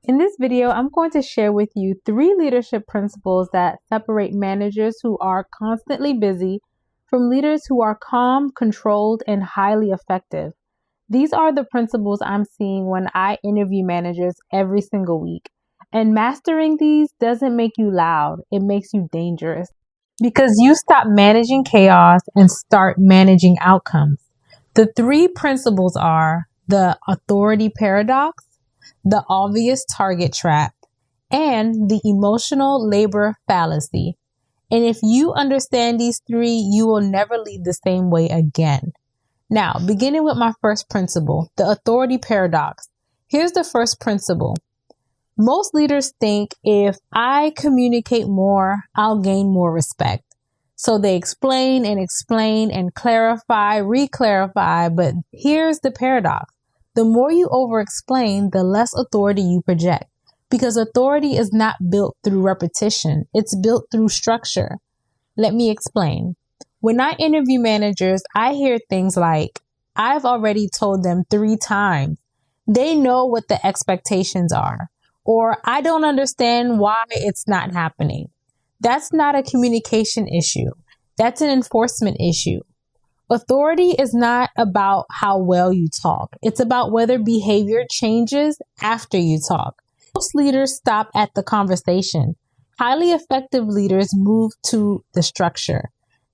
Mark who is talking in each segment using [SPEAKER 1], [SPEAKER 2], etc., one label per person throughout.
[SPEAKER 1] In this video, I'm going to share with you 3 leadership principles that separate managers who are constantly busy from leaders who are calm, controlled, and highly effective. These are the principles I'm seeing when I interview managers every single week. And mastering these doesn't make you loud, it makes you dangerous because you stop managing chaos and start managing outcomes. The 3 principles are the authority paradox, the obvious target trap, and the emotional labor fallacy. And if you understand these 3, you will never lead the same way again. Now, beginning with my first principle, the authority paradox. Here's the first principle. Most leaders think if I communicate more, I'll gain more respect. So they explain and clarify, re-clarify, but here's the paradox. The more you over-explain, the less authority you project, because authority is not built through repetition. It's built through structure. Let me explain. When I interview managers, I hear things like, I've already told them 3 times. They know what the expectations are. Or I don't understand why it's not happening. That's not a communication issue. That's an enforcement issue. Authority is not about how well you talk. It's about whether behavior changes after you talk. Most leaders stop at the conversation. Highly effective leaders move to the structure.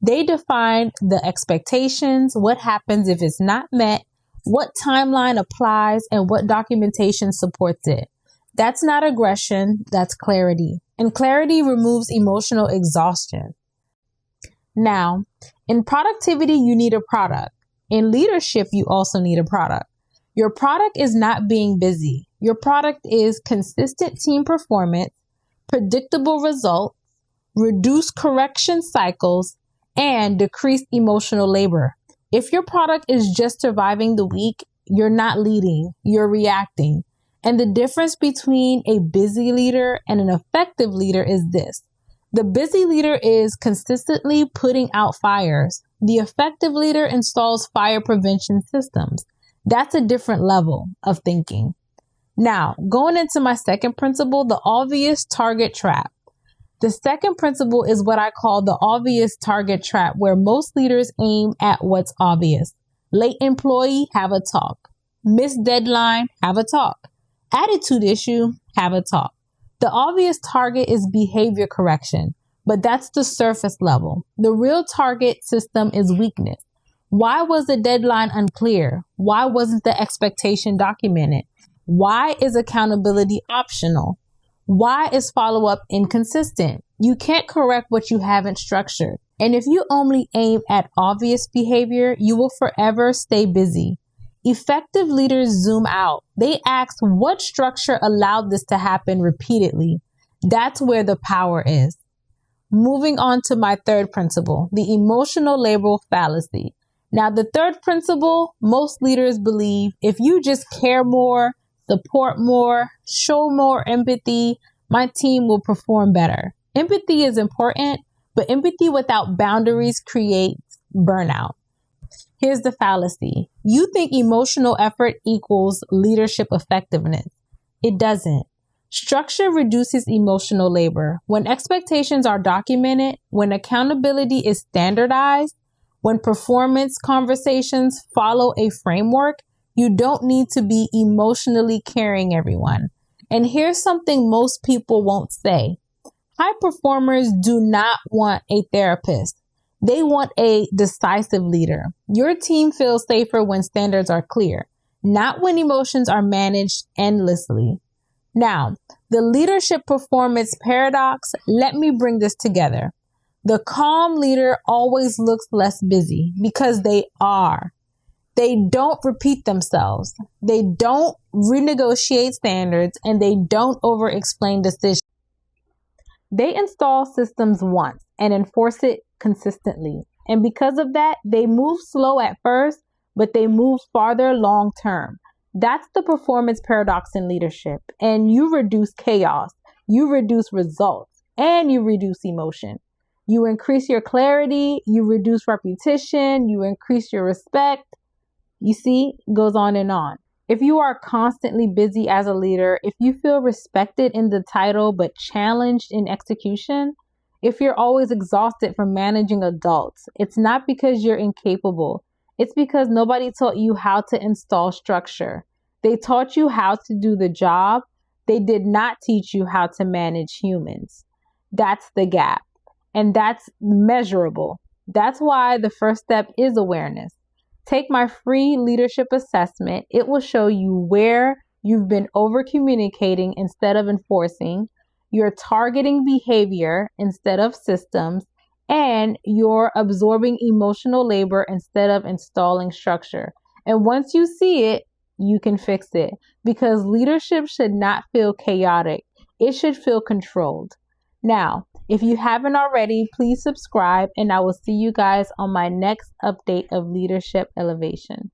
[SPEAKER 1] They define the expectations, what happens if it's not met, what timeline applies, and what documentation supports it. That's not aggression, that's clarity. And clarity removes emotional exhaustion. Now, in productivity, you need a product. In leadership, you also need a product. Your product is not being busy. Your product is consistent team performance, predictable results, reduced correction cycles, and decreased emotional labor. If your product is just surviving the week, you're not leading, you're reacting. And the difference between a busy leader and an effective leader is this. The busy leader is consistently putting out fires. The effective leader installs fire prevention systems. That's a different level of thinking. Now, going into my second principle, the obvious target trap. The second principle is what I call the obvious target trap, where most leaders aim at what's obvious. Late employee, have a talk. Missed deadline, have a talk. Attitude issue, have a talk. The obvious target is behavior correction, but that's the surface level. The real target system is weakness. Why was the deadline unclear? Why wasn't the expectation documented? Why is accountability optional? Why is follow-up inconsistent? You can't correct what you haven't structured. And if you only aim at obvious behavior, you will forever stay busy. Effective leaders zoom out. They ask what structure allowed this to happen repeatedly. That's where the power is. Moving on to my third principle, the emotional labor fallacy. Now, the third principle, most leaders believe if you just care more, support more, show more empathy, my team will perform better. Empathy is important, but empathy without boundaries creates burnout. Here's the fallacy. You think emotional effort equals leadership effectiveness. It doesn't. Structure reduces emotional labor. When expectations are documented, when accountability is standardized, when performance conversations follow a framework, you don't need to be emotionally carrying everyone. And here's something most people won't say. High performers do not want a therapist. They want a decisive leader. Your team feels safer when standards are clear, not when emotions are managed endlessly. Now, the leadership performance paradox, let me bring this together. The calm leader always looks less busy because they are. They don't repeat themselves. They don't renegotiate standards, and they don't over-explain decisions. They install systems once and enforce it consistently. And because of that, they move slow at first, but they move farther long term. That's the performance paradox in leadership. And you reduce chaos, you reduce results, and you reduce emotion. You increase your clarity, you reduce repetition, you increase your respect. You see, it goes on and on. If you are constantly busy as a leader, if you feel respected in the title but challenged in execution, if you're always exhausted from managing adults, it's not because you're incapable. It's because nobody taught you how to install structure. They taught you how to do the job. They did not teach you how to manage humans. That's the gap. And that's measurable. That's why the first step is awareness. Take my free leadership assessment. It will show you where you've been over communicating instead of enforcing, you're targeting behavior instead of systems, and you're absorbing emotional labor instead of installing structure. And once you see it, you can fix it, because leadership should not feel chaotic. It should feel controlled. Now, if you haven't already, please subscribe, and I will see you guys on my next update of Leadership Elevation.